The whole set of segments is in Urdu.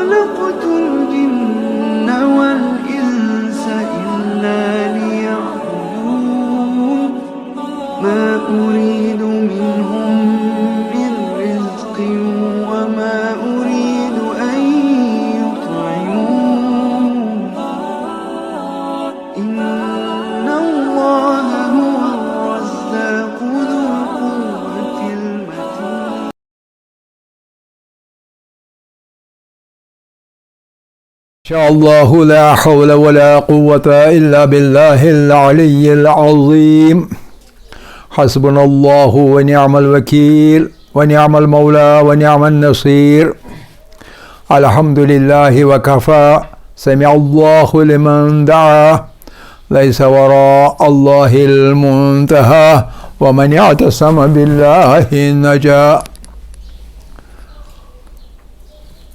خلقت الجن والإنس إلا ليعبدون ما أريد منهم من رزق وما أريد أن يطعمون إن الله هو الرزاق ذو القوة المتين. شاء الله لا حول ولا قوة إلا بالله العلي العظيم. حسبنا الله ونعم الوكيل ونعم المولى ونعم النصير. الحمد لله وكفى سمع الله لمن دعا ليس وراء الله المنتهى ومن اعتصم بالله نجا.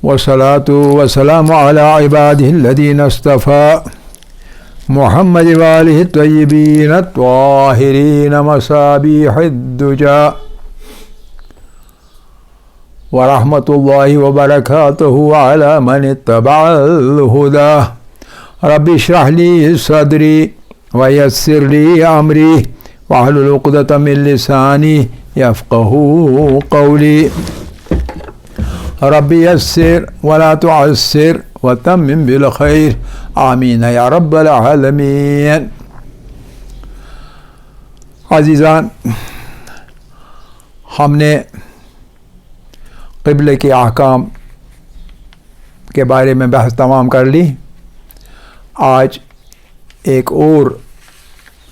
والصلاة والسلام على عباده الذين اصطفى محمد وآله الطيبين الطاهرين مصابيح الدجى ورحمة الله وبركاته على من اتبع الهدى. رب اشرح لي صدري ويسر لي أمري واحلل عقدة من لساني يفقهوا قولي. رب يسر ولا تعسر وتمم بالخير آمین یا رب العالمین. عزیزان، ہم نے قبلے کے احکام کے بارے میں بحث تمام کر لی. آج ایک اور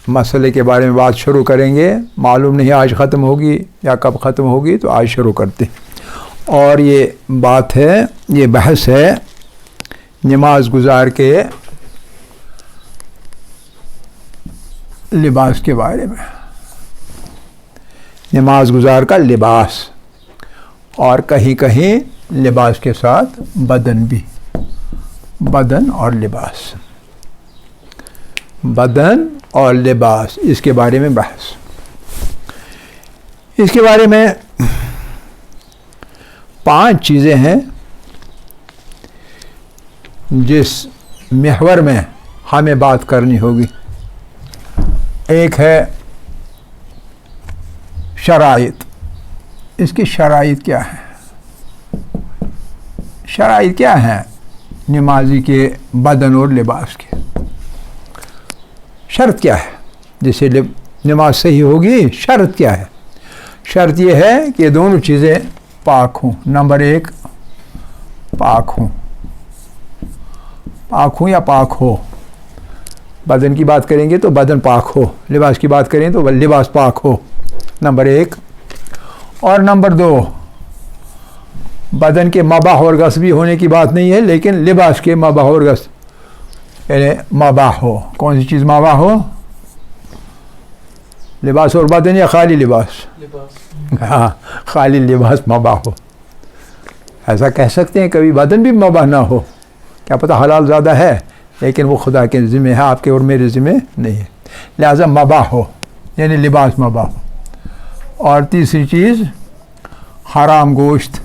مسئلے کے بارے میں بات شروع کریں گے. معلوم نہیں آج ختم ہوگی یا کب ختم ہوگی، تو آج شروع کرتے ہیں. اور یہ بات ہے، یہ بحث ہے نماز گزار کے لباس کے بارے میں. نماز گزار کا لباس، اور کہیں کہیں لباس کے ساتھ بدن بھی. بدن اور لباس، بدن اور لباس، اس کے بارے میں بحث. اس کے بارے میں 5 چیزیں ہیں جس محور میں ہمیں بات کرنی ہوگی. ایک ہے شرائط. اس کی شرائط کیا ہے؟ شرائط کیا ہیں نمازی کے بدن اور لباس کے؟ شرط کیا ہے جس سے نماز صحیح ہوگی؟ شرط کیا ہے؟ شرط یہ ہے کہ دونوں چیزیں پاک ہوں. نمبر 1 پاک ہوں. پاک ہوں یا پاک ہو. بدن کی بات کریں گے تو بدن پاک ہو، لباس کی بات کریں تو لباس پاک ہو. نمبر 1. اور نمبر 2، بدن کے مباح اور غصبی ہونے کی بات نہیں ہے، لیکن لباس کے مباح اور غصب یعنی مباح ہو. کون سی چیز مباح ہو؟ لباس اور بدن یا خالی لباس؟ ہاں، خالی لباس مباح ہو. ایسا کہہ سکتے ہیں کبھی بدن بھی مباح نہ ہو، کیا پتہ حلال زیادہ ہے، لیکن وہ خدا کے ذمہ ہے، آپ کے اور میرے ذمہ نہیں ہے. لہذا مباح ہو یعنی لباس مباح ہو. اور تیسری چیز حرام گوشت.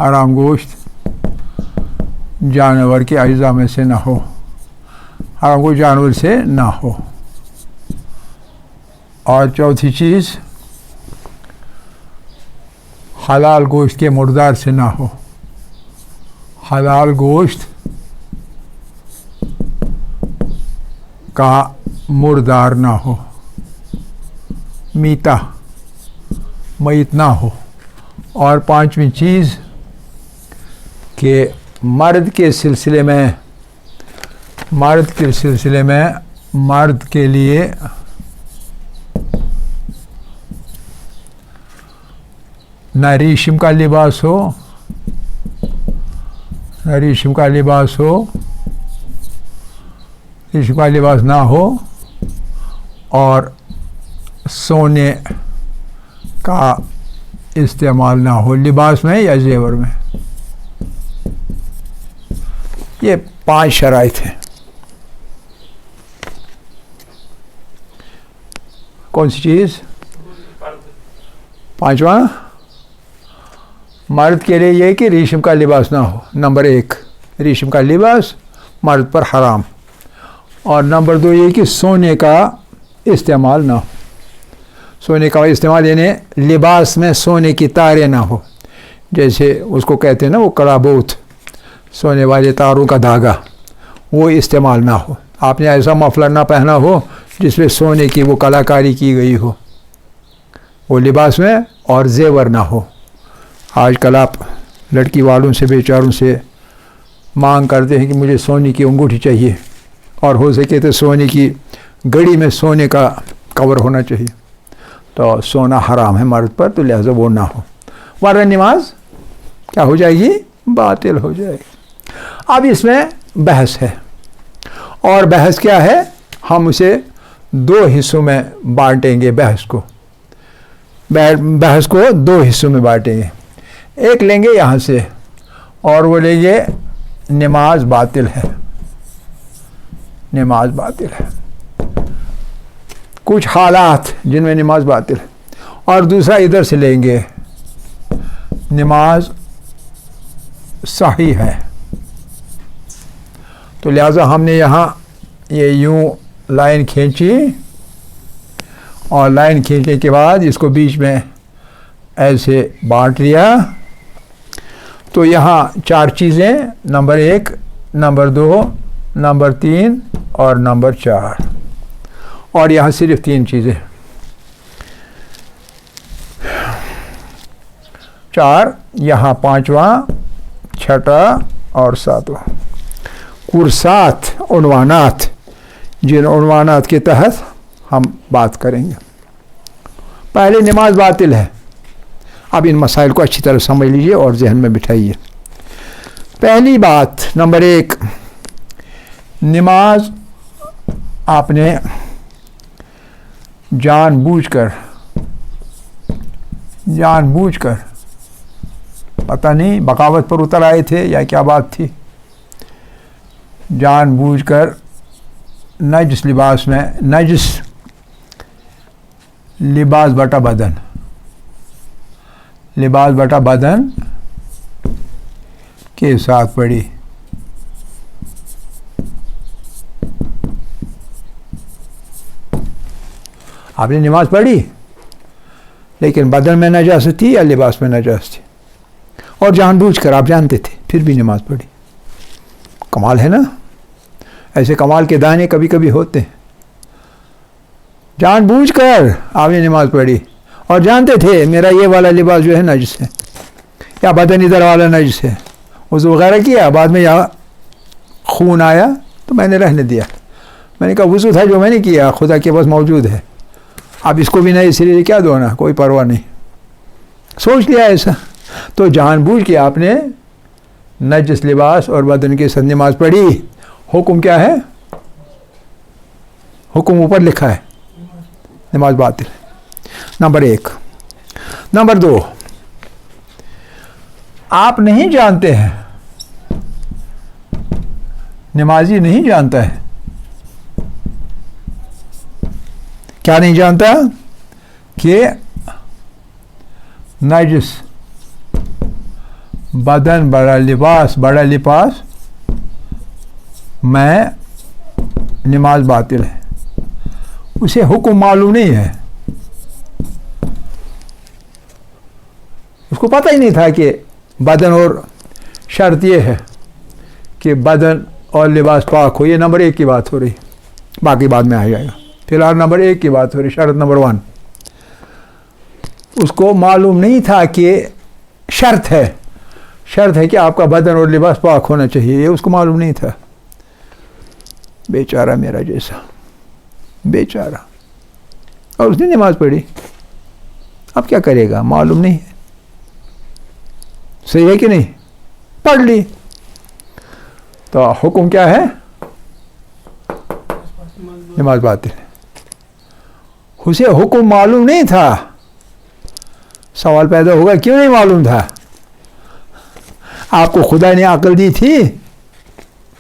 حرام گوشت جانور کے اجزاء میں سے نہ ہو. حرام گوشت جانور سے نہ ہو. اور چوتھی چیز حلال گوشت کے مردار سے نہ ہو. حلال گوشت کا مردار نہ ہو، میتا میت نہ ہو. اور 5ویں چیز کہ مرد کے سلسلے میں مرد کے لیے نہ ریشم کا لباس ہو، ریشم کا لباس نہ ہو، اور سونے کا استعمال نہ ہو لباس میں یا زیور میں. یہ 5 شرائط ہیں. کون سی چیز؟ 5واں مرد کے لیے یہ کہ ریشم کا لباس نہ ہو، نمبر 1 ریشم کا لباس مرد پر حرام، اور نمبر 2 یہ کہ سونے کا استعمال نہ ہو، سونے کا استعمال یعنی لباس میں سونے کی تاریں نہ ہو، جیسے اس کو کہتے ہیں نا وہ کڑابوت، سونے والے تاروں کا دھاگا، وہ استعمال نہ ہو۔ آپ نے ایسا مفلر نہ پہنا ہو جس میں سونے کی وہ کلاکاری کی گئی ہو وہ لباس میں، اور زیور نہ ہو۔ آج کل آپ لڑکی والوں سے بیچاروں سے مانگ کرتے ہیں کہ مجھے سونے کی انگوٹھی چاہیے، اور ہو سکے تو سونے کی گڑی میں سونے کا کور ہونا چاہیے، تو سونا حرام ہے مرد پر، تو لہذا وہ نہ ہو، ورنہ نماز کیا ہو جائے گی؟ باطل ہو جائے گی۔ اب اس میں بحث ہے، اور بحث کیا ہے؟ ہم اسے 2 حصوں میں بانٹیں گے بحث کو 2 حصوں میں بانٹیں گے۔ ایک لیں گے یہاں سے، اور وہ لیں گے نماز باطل ہے، نماز باطل ہے، کچھ حالات جن میں نماز باطل ہے، اور دوسرا ادھر سے لیں گے نماز صحیح ہے۔ تو لہذا ہم نے یہاں یہ یوں لائن کھینچی، اور لائن کھینچنے کے بعد اس کو بیچ میں ایسے بانٹ لیا، تو یہاں 4 چیزیں، نمبر 1، نمبر 2، نمبر 3 اور نمبر 4، اور یہاں صرف 3 چیزیں، 4 یہاں، 5واں، 6واں اور 7واں، کل 7 عنوانات، جن عنوانات کے تحت ہم بات کریں گے۔ پہلے نماز باطل ہے، اب ان مسائل کو اچھی طرح سمجھ لیجئے اور ذہن میں بٹھائیے۔ پہلی بات، نمبر 1، نماز آپ نے جان بوجھ کر پتہ نہیں بغاوت پر اتر آئے تھے یا کیا بات تھی، جان بوجھ کر نجس لباس میں، نجس لباس بٹا بدن، لباس بٹا بدن کے ساتھ پڑھی۔ آپ نے نماز پڑھی لیکن بدن میں نجاست تھی یا لباس میں نجاست تھی، اور جان بوجھ کر آپ جانتے تھے پھر بھی نماز پڑھی۔ کمال ہے نا؟ ایسے کمال کے دانے کبھی کبھی ہوتے ہیں۔ جان بوجھ کر آپ نے نماز پڑھی اور جانتے تھے میرا یہ والا لباس جو ہے نجس ہے، یا بدن ادھر والا نجس ہے، وضو وغیرہ کیا، بعد میں یہاں خون آیا تو میں نے رہنے دیا، میں نے کہا وضو تھا جو میں نے کیا، خدا کے پاس موجود ہے، اب اس کو بھی نہیں، اس لیے کیا دھونا، کوئی پرواہ نہیں، سوچ لیا ایسا۔ تو جان بوجھ کے آپ نے نجس لباس اور بدن کے ساتھ نماز پڑھی۔ حکم کیا ہے؟ حکم اوپر لکھا ہے، نماز باطل، نمبر 1۔ نمبر 2، آپ نہیں جانتے ہیں، نمازی نہیں جانتا ہے، کیا نہیں جانتا؟ کہ نجس بدن بڑا لباس میں نماز باطل ہے، اسے حکم معلوم نہیں ہے، اس کو پتہ ہی نہیں تھا کہ بدن، اور شرط یہ ہے کہ بدن اور لباس پاک ہو۔ یہ نمبر 1 کی بات ہو رہی، باقی بعد میں آ جائے گا، فی الحال نمبر 1 کی بات ہو رہی، شرط نمبر 1۔ اس کو معلوم نہیں تھا کہ شرط ہے کہ آپ کا بدن اور لباس پاک ہونا چاہیے، یہ اس کو معلوم نہیں تھا۔ بیچارہ میرا جیسا، بیچارہ، اور اس نے نماز پڑھی، اب کیا کرے گا؟ معلوم نہیں ہے، صحیح ہے کہ نہیں؟ پڑھ لی، تو حکم کیا ہے؟ نماز باطل ہے۔ اسے حکم معلوم نہیں تھا، سوال پیدا ہوگا کیوں نہیں معلوم تھا؟ آپ کو خدا نے عقل دی تھی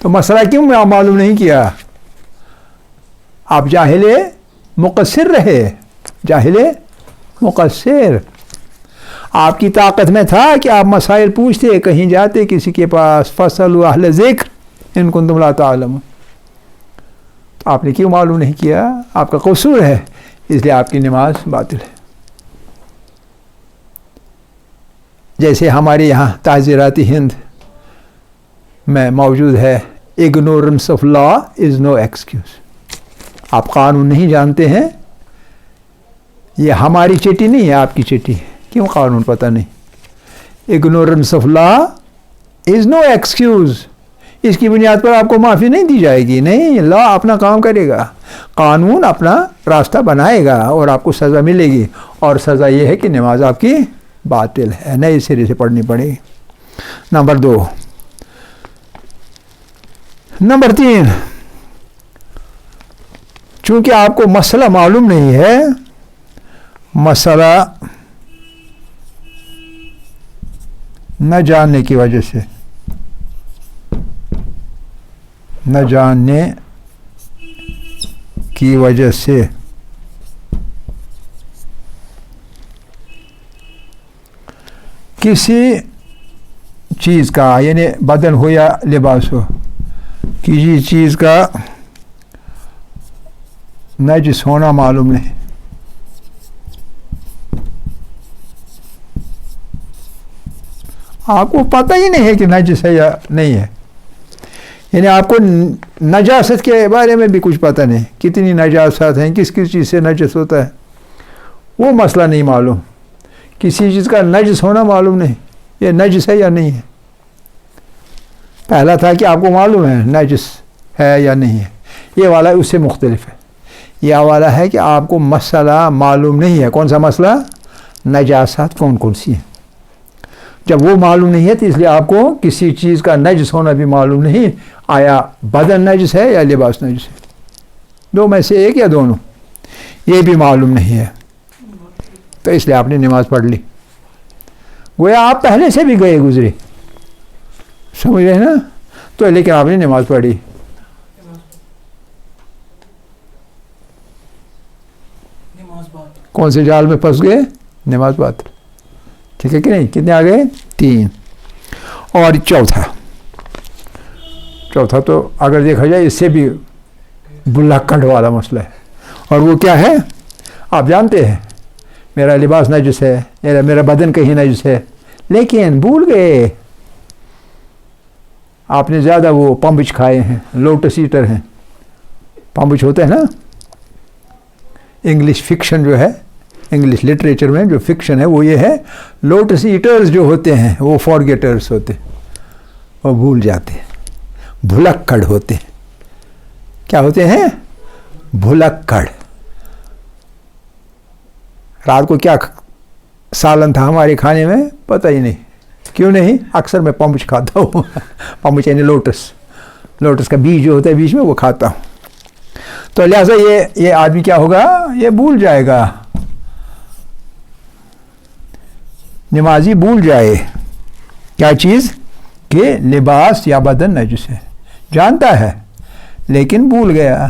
تو مسئلہ کیوں معلوم نہیں کیا؟ آپ جاہل مقصر رہے، جاہل مقصر۔ آپ کی طاقت میں تھا کہ آپ مسائل پوچھتے، کہیں جاتے کسی کے پاس، فَاسْأَلُوا أَهْلَ الذِّكْرِ إِن كُنتُمْ لَا تَعْلَمُونَ. تو آپ نے کیوں معلوم نہیں کیا؟ آپ کا قصور ہے، اس لیے آپ کی نماز باطل ہے. جیسے ہمارے یہاں تعزیرات ہند میں موجود ہے، ignorance of law is no excuse. آپ قانون نہیں جانتے ہیں، یہ ہماری چٹھی نہیں ہے، آپ کی چٹھی ہے. کیوں قانون پتہ نہیں؟ ignorance of law is no excuse. اس کی بنیاد پر آپ کو معافی نہیں دی جائے گی. نہیں، لا اپنا کام کرے گا، قانون اپنا راستہ بنائے گا اور آپ کو سزا ملے گی. اور سزا یہ ہے کہ نماز آپ کی باطل ہے، نئے سرے سے پڑھنی پڑے گی. نمبر 2. نمبر 3، چونکہ آپ کو مسئلہ معلوم نہیں ہے، مسئلہ نہ جاننے کی وجہ سے، نہ جاننے کی وجہ سے کسی چیز کا، یعنی بدن ہو یا لباس ہو، کسی چیز کا نجس ہونا معلوم نہیں. آپ کو پتہ ہی نہیں ہے کہ نجس ہے یا نہیں ہے. یعنی آپ کو نجاست کے بارے میں بھی کچھ پتہ نہیں، کتنی نجاست ہیں، کس کس چیز سے نجس ہوتا ہے، وہ مسئلہ نہیں معلوم. کسی چیز کا نجس ہونا معلوم نہیں، یہ نجس ہے یا نہیں ہے. پہلا تھا کہ آپ کو معلوم ہے نجس ہے یا نہیں ہے، یہ والا اس سے مختلف ہے. یہ والا ہے کہ آپ کو مسئلہ معلوم نہیں ہے. کون سا مسئلہ؟ نجاست کون کون سی ہیں. جب وہ معلوم نہیں ہے تو اس لیے آپ کو کسی چیز کا نجس ہونا بھی معلوم نہیں. آیا بدن نجس ہے یا لباس نجس ہے؟ دو میں سے ایک یا دونوں، یہ بھی معلوم نہیں ہے. تو اس لیے آپ نے نماز پڑھ لی. گویا آپ پہلے سے بھی گئے گزرے، سمجھ رہے ہیں نا؟ تو لیکن آپ نے نماز پڑھی. کون سے جال میں پھنس گئے؟ نماز بات. ٹھیک ہے کہ نہیں؟ کتنے آ گئے؟ 3. اور چوتھا تو اگر دیکھا جائے اس سے بھی بلکڑ والا مسئلہ ہے. اور وہ کیا ہے؟ آپ جانتے ہیں میرا لباس نجس ہے، میرا بدن کہیں نجس ہے، لیکن بھول گئے. آپ نے زیادہ وہ پمبچ کھائے ہیں، لوٹس ایٹر ہیں. پمبچ ہوتا ہے نا، انگلش فکشن جو ہے، انگلش لٹریچر میں جو فکشن ہے وہ یہ ہے، لوٹس ایٹرز جو ہوتے ہیں وہ فارگیٹرز ہوتے ہیں، وہ بھول جاتے ہیں، بھلکڑ ہوتے ہیں. کیا ہوتے ہیں؟ بھلکڑ. رات کو کیا سالن تھا ہمارے کھانے میں پتہ ہی نہیں. کیوں نہیں؟ اکثر میں پمبچ کھاتا ہوں. پمبچ یعنی لوٹس کا بیج جو ہوتا ہے بیچ میں، وہ کھاتا ہوں. تو لہٰذا یہ آدمی کیا ہوگا؟ یہ بھول جائے گا. نمازی بھول جائے کیا چیز؟ کہ لباس یا بدن نجس ہے. جانتا ہے لیکن بھول گیا.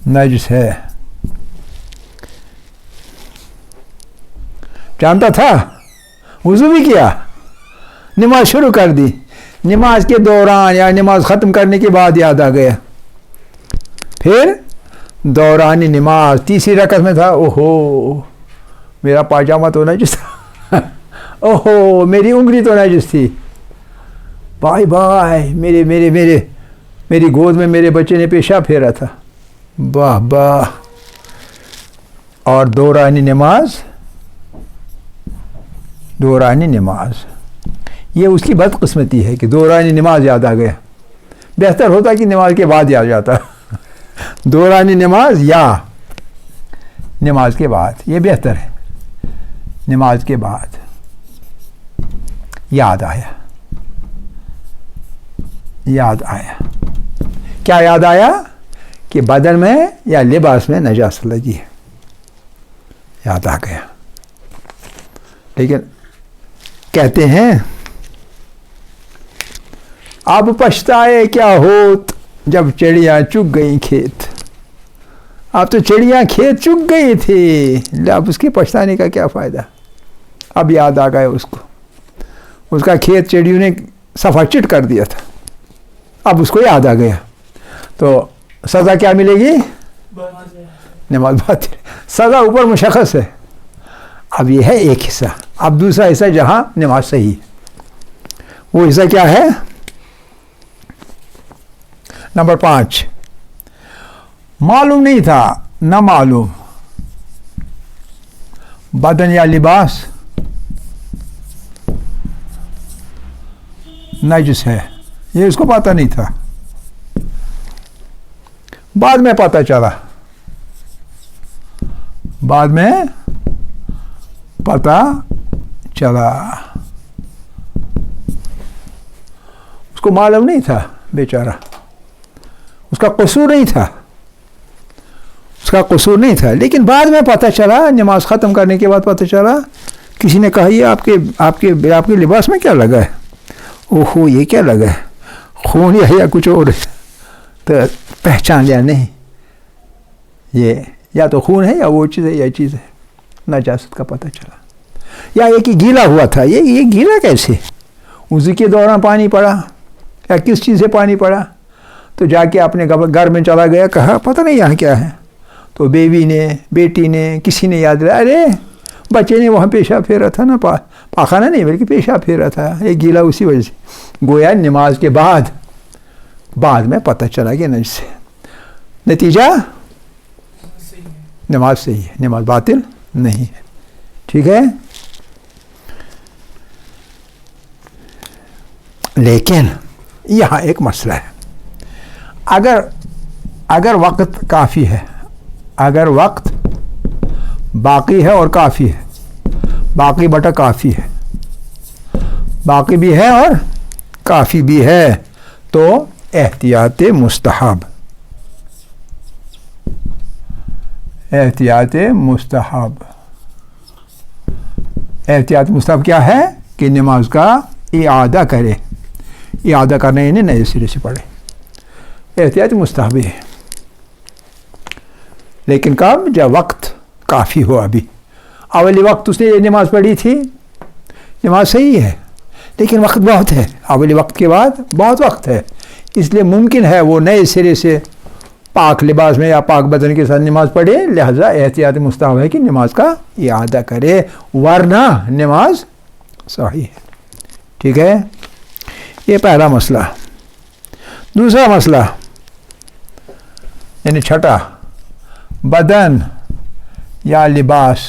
نجس ہے، جانتا تھا، وضو بھی کیا، نماز شروع کر دی، نماز کے دوران یا نماز ختم کرنے کے بعد یاد آ گیا. پھر دوران نماز تیسری رکعت میں تھا، اوہو میرا پاجامہ تو نجس تھا، اوہو میری انگلی تو نجس تھی، بائے بائے میری گود میں میرے بچے نے پیشاب پھیرا تھا. واہ واہ. اور دورانی نماز یہ اس کی بدقسمتی ہے کہ دورانی نماز یاد آ گیا. بہتر ہوتا کہ نماز کے بعد یاد جاتا. دورانی نماز یا نماز کے بعد، یہ بہتر ہے. نماز کے بعد یاد آیا. کیا یاد آیا؟ کہ بدن میں یا لباس میں نجاست لگی ہے. یاد آ گیا. لیکن کہتے ہیں اب پچھتائے کیا ہوت جب چڑیاں چگ گئیں کھیت. اب تو چڑیاں کھیت چگ گئی تھی، اب اس کے پچھتانے کا کیا فائدہ؟ اب یاد آ گیا اس کو، اس کا کھیت چڑیوں نے صفا چٹ کر دیا تھا، اب اس کو یاد آ گیا، تو سزا کیا ملے گی؟ نماز باطل۔ سزا اوپر مشخص ہے، اب یہ ہے ایک حصہ، اب دوسرا حصہ جہاں نماز صحیح ہے، وہ حصہ کیا ہے؟ نمبر 5، معلوم نہیں تھا، نہ معلوم بدن یا لباس نجس ہے، یہ اس کو پتہ نہیں تھا، بعد میں پتہ چلا، بعد میں پتہ چلا، اس کو معلوم نہیں تھا بیچارہ، اس کا قصور نہیں تھا، اس کا قصور نہیں تھا، لیکن بعد میں پتہ چلا، نماز ختم کرنے کے بعد پتہ چلا، کسی نے کہا یہ آپ کے لباس میں کیا لگا ہے؟ اوہو یہ کیا لگا ہے؟ خون یا کچھ اور ہے؟ تو پہچان لیا نہیں، یہ یا تو خون ہے یا وہ چیز ہے، یہ چیز ہے، نجاست کا پتہ چلا، یا یہ کہ گیلا ہوا تھا، یہ گیلا کیسے؟ وضو کے دوران پانی پڑا یا کس چیز سے پانی پڑا؟ تو جا کے اپنے گھر میں چلا گیا، کہا پتہ نہیں یہاں کیا ہے، تو بیوی نے، بیٹی نے، کسی نے یاد رہا، ارے بچے نے وہاں پیشاب پھیرا تھا نا، پاخانہ نہیں بلکہ پیشاب پھیرا تھا، یہ گیلا اسی وجہ سے، گویا نماز کے بعد میں پتہ چلا کہ نجس ہے، نتیجہ نماز صحیح ہے، نماز باطل نہیں ہے، ٹھیک ہے؟ لیکن یہاں ایک مسئلہ ہے، اگر وقت کافی ہے، اگر وقت باقی ہے اور کافی ہے، باقی بٹا کافی ہے، باقی بھی ہے اور کافی بھی ہے، تو احتیاط مستحب، احتیاط مستحب کیا ہے؟ کہ نماز کا اعادہ کرے، اعادہ کرنے یعنی نئے سرے سے پڑھے، احتیاط مستحب ہے، لیکن کب؟ جب وقت کافی ہو، ابھی اولی وقت اس نے یہ نماز پڑھی تھی، نماز صحیح ہے، لیکن وقت بہت ہے، اولی وقت کے بعد بہت وقت ہے، اس لیے ممکن ہے وہ نئے سرے سے پاک لباس میں یا پاک بدن کے ساتھ نماز پڑھے، لہذا احتیاط مستحب ہے کہ نماز کا اعادہ کرے، ورنہ نماز صحیح ہے، ٹھیک ہے؟ یہ پہلا مسئلہ۔ دوسرا مسئلہ یعنی چھٹا، بدن یا لباس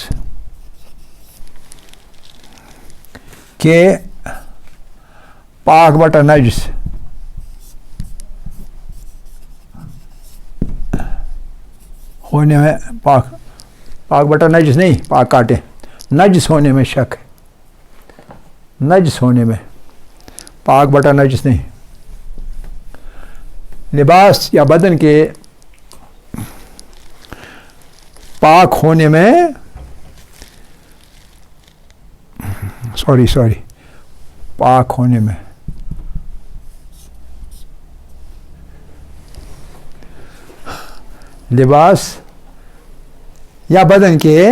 کے پاک بٹا نجس ہونے میں، پاک بٹا نجس نہیں، پاک کاٹے، نجس ہونے میں شک ہے، نجس ہونے میں، پاک بٹا نجس نہیں، لباس یا بدن کے پاک ہونے میں، سوری پاک ہونے میں، لباس یا بدن کے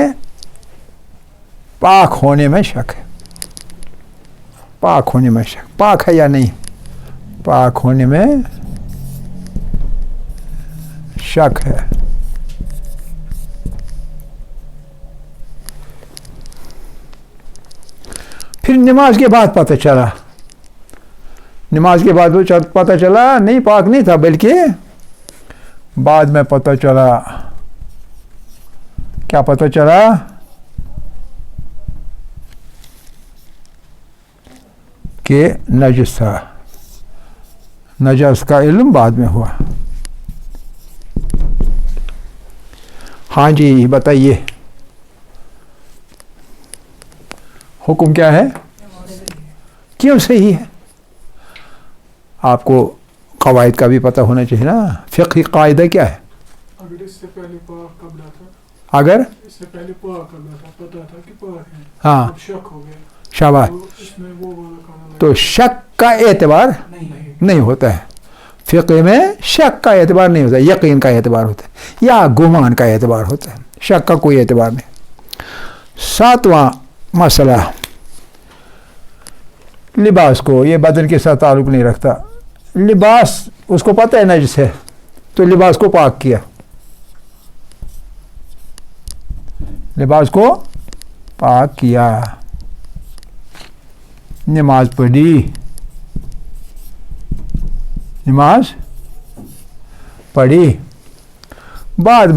پاک ہونے میں شک ہے، پاک ہونے میں شک، پاک ہے یا نہیں، پاک ہونے میں شک ہے، پھر نماز کے بعد پتہ چلا، نماز کے بعد وہ پتہ چلا نہیں پاک نہیں تھا، بلکہ بعد میں پتہ چلا، کیا پتہ چلا؟ کہ نجس تھا، نجس کا علم بعد میں ہوا۔ ہاں جی بتائیے، حکم کیا ہے؟ کیوں صحیح ہے؟ آپ کو قواعد کا بھی پتہ ہونا چاہیے نا، فقہی قاعدہ کیا ہے؟ اگر اس سے پہلے پاک قبلہ تھا، اگر اس سے پہلے پاک قبلہ تھا، پتہ تھا کہ پاک ہے، ہاں اب شک ہو گیا، شاباش، تو اس میں وہ والا قانون تو شک کا اعتبار نہیں، نہیں ہوتا ہے، فقہ میں شک کا اعتبار نہیں ہوتا، یقین کا اعتبار ہوتا ہے یا گمان کا اعتبار ہوتا ہے، شک کا کوئی اعتبار نہیں۔ 7واں مسئلہ لباس کو، یہ بدن کے ساتھ تعلق نہیں رکھتا، لباس اس کو پتہ ہے نجس ہے تو لباس کو پاک کیا، لباس کو پاک کیا، نماز پڑھی، نماز پڑھی، بعد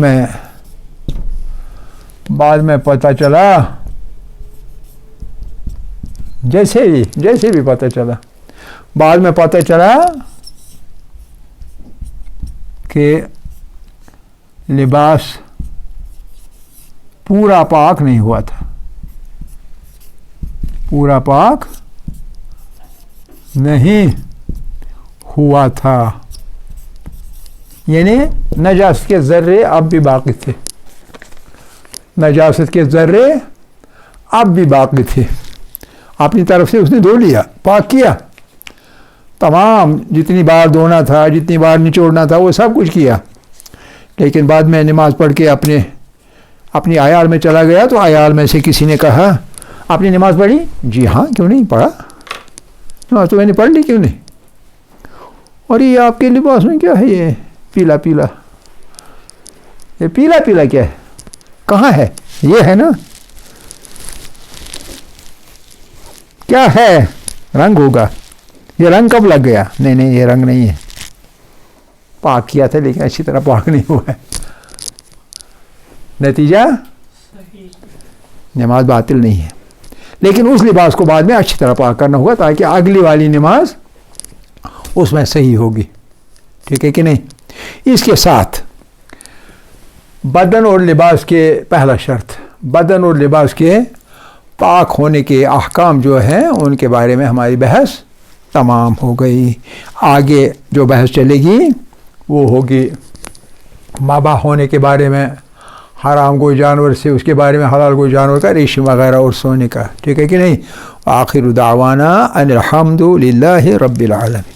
میں پتہ چلا، جیسے بھی پتہ چلا، بعد میں پتہ چلا کہ لباس پورا پاک نہیں ہوا تھا، پورا پاک نہیں ہوا تھا، یعنی نجاست کے ذرے اب بھی باقی تھے، نجاست کے ذرے اب بھی باقی تھے، اپنی طرف سے اس نے دھو لیا، پاک کیا، تمام جتنی بار دھونا تھا، جتنی بار نچوڑنا تھا وہ سب کچھ کیا، لیکن بعد میں نماز پڑھ کے اپنی عیال میں چلا گیا تو عیال میں سے کسی نے کہا آپ نے نماز پڑھی؟ جی ہاں، کیوں نہیں پڑھا، نماز تو میں نے پڑھ لی، کیوں نہیں، اور یہ آپ کے لباس میں کیا ہے، یہ پیلا پیلا، یہ پیلا پیلا کیا ہے، کہاں ہے، یہ ہے نا، کیا ہے، رنگ ہوگا، یہ رنگ کب لگ گیا، نہیں یہ رنگ نہیں ہے، پاک کیا تھا لیکن اچھی طرح پاک نہیں ہوا ہے، نتیجہ نماز باطل نہیں ہے، لیکن اس لباس کو بعد میں اچھی طرح پاک کرنا ہوگا تاکہ اگلی والی نماز اس میں صحیح ہوگی، ٹھیک ہے کہ نہیں۔ اس کے ساتھ بدن اور لباس کے پہلا شرط، بدن اور لباس کے پاک ہونے کے احکام جو ہیں ان کے بارے میں ہماری بحث تمام ہو گئی، آگے جو بحث چلے گی وہ ہوگی مباح ہونے کے بارے میں، حرام کوئی جانور سے، اس کے بارے میں حلال کوئی جانور کا ریشم وغیرہ اور سونے کا، ٹھیک ہے کہ نہیں۔ آخر دعوانا ان الحمد للہ رب العالمین۔